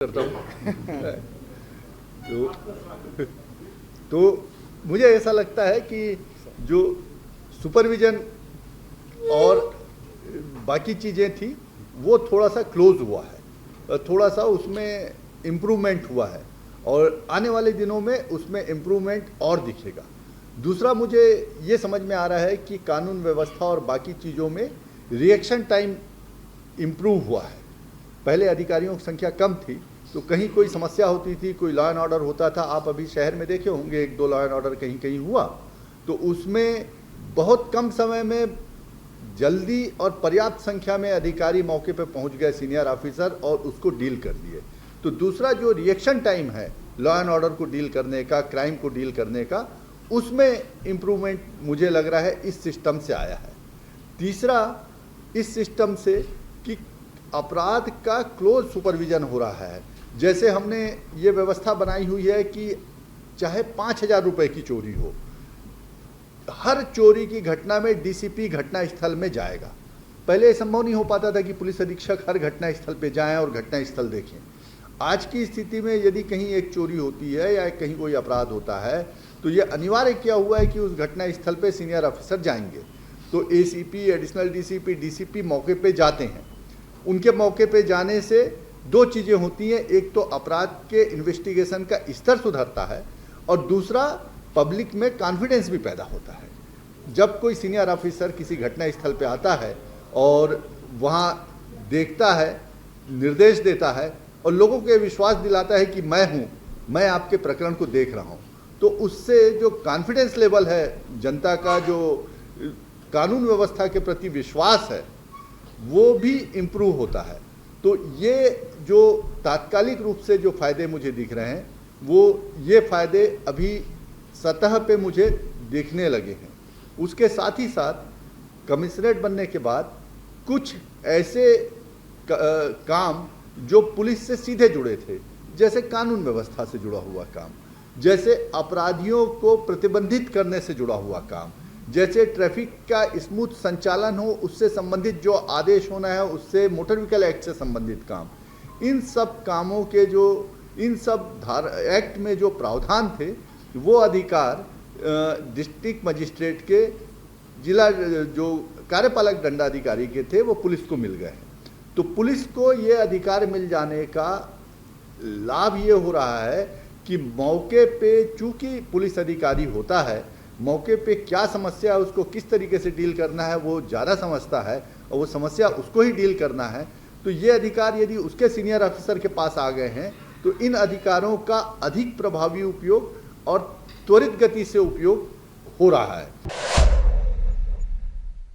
करता हूँ। तो मुझे ऐसा लगता है कि जो सुपरविजन और बाकी चीज़ें थी वो थोड़ा सा क्लोज हुआ है, थोड़ा सा उसमें इम्प्रूवमेंट हुआ है और आने वाले दिनों में उसमें इम्प्रूवमेंट और दिखेगा। दूसरा, मुझे ये समझ में आ रहा है कि कानून व्यवस्था और बाकी चीज़ों में रिएक्शन टाइम इम्प्रूव हुआ है। पहले अधिकारियों की संख्या कम थी तो कहीं कोई समस्या होती थी, कोई लॉ एंड ऑर्डर होता था, आप अभी शहर में देखे होंगे एक दो लॉ एंड ऑर्डर कहीं कहीं हुआ, तो उसमें बहुत कम समय में जल्दी और पर्याप्त संख्या में अधिकारी मौके पर पहुंच गए, सीनियर ऑफिसर, और उसको डील कर दिए। तो दूसरा जो रिएक्शन टाइम है लॉ एंड ऑर्डर को डील करने का, क्राइम को डील करने का, उसमें इम्प्रूवमेंट मुझे लग रहा है इस सिस्टम से आया है। तीसरा, इस सिस्टम से कि अपराध का क्लोज सुपरविजन हो रहा है। जैसे हमने ये व्यवस्था बनाई हुई है कि चाहे 5,000 रुपये की चोरी हो, हर चोरी की घटना में डीसीपी घटना स्थल में जाएगा। पहले संभव नहीं हो पाता था कि पुलिस अधीक्षक हर घटना स्थल पे जाएं और घटना स्थल देखें। आज की स्थिति में यदि कहीं एक चोरी होती है या कहीं कोई अपराध होता है तो ये अनिवार्य किया हुआ है कि उस घटना स्थल पे सीनियर ऑफिसर जाएंगे। तो एसीपी, एडिशनल डीसीपी, डीसीपी मौके पे जाते हैं। उनके मौके पे जाने से दो चीज़ें होती हैं, एक तो अपराध के इन्वेस्टिगेशन का स्तर सुधरता है और दूसरा पब्लिक में कॉन्फिडेंस भी पैदा होता है। जब कोई सीनियर ऑफिसर किसी घटना स्थल पे आता है और वहाँ देखता है, निर्देश देता है और लोगों को ये विश्वास दिलाता है कि मैं हूँ, मैं आपके प्रकरण को देख रहा हूँ, तो उससे जो कॉन्फिडेंस लेवल है जनता का, जो कानून व्यवस्था के प्रति विश्वास है, वो भी इम्प्रूव होता है। तो ये जो तात्कालिक रूप से जो फ़ायदे मुझे दिख रहे हैं, वो ये फ़ायदे अभी सतह पे मुझे देखने लगे हैं। उसके साथ ही साथ कमिश्नरेट बनने के बाद कुछ ऐसे काम जो पुलिस से सीधे जुड़े थे, जैसे कानून व्यवस्था से जुड़ा हुआ काम, जैसे अपराधियों को प्रतिबंधित करने से जुड़ा हुआ काम, जैसे ट्रैफिक का स्मूथ संचालन हो उससे संबंधित जो आदेश होना है, उससे मोटर व्हीकल एक्ट से संबंधित काम, इन सब कामों के जो इन सब एक्ट में जो प्रावधान थे वो अधिकार डिस्ट्रिक्ट मजिस्ट्रेट के, जिला जो कार्यपालक दंडाधिकारी के थे, वो पुलिस को मिल गए हैं। तो पुलिस को ये अधिकार मिल जाने का लाभ ये हो रहा है कि मौके पे चूंकि पुलिस अधिकारी होता है, मौके पे क्या समस्या है उसको किस तरीके से डील करना है वो ज़्यादा समझता है और वो समस्या उसको ही डील करना है। तो ये अधिकार यदि उसके सीनियर ऑफिसर के पास आ गए हैं तो इन अधिकारों का अधिक प्रभावी उपयोग और त्वरित गति से उपयोग हो रहा है।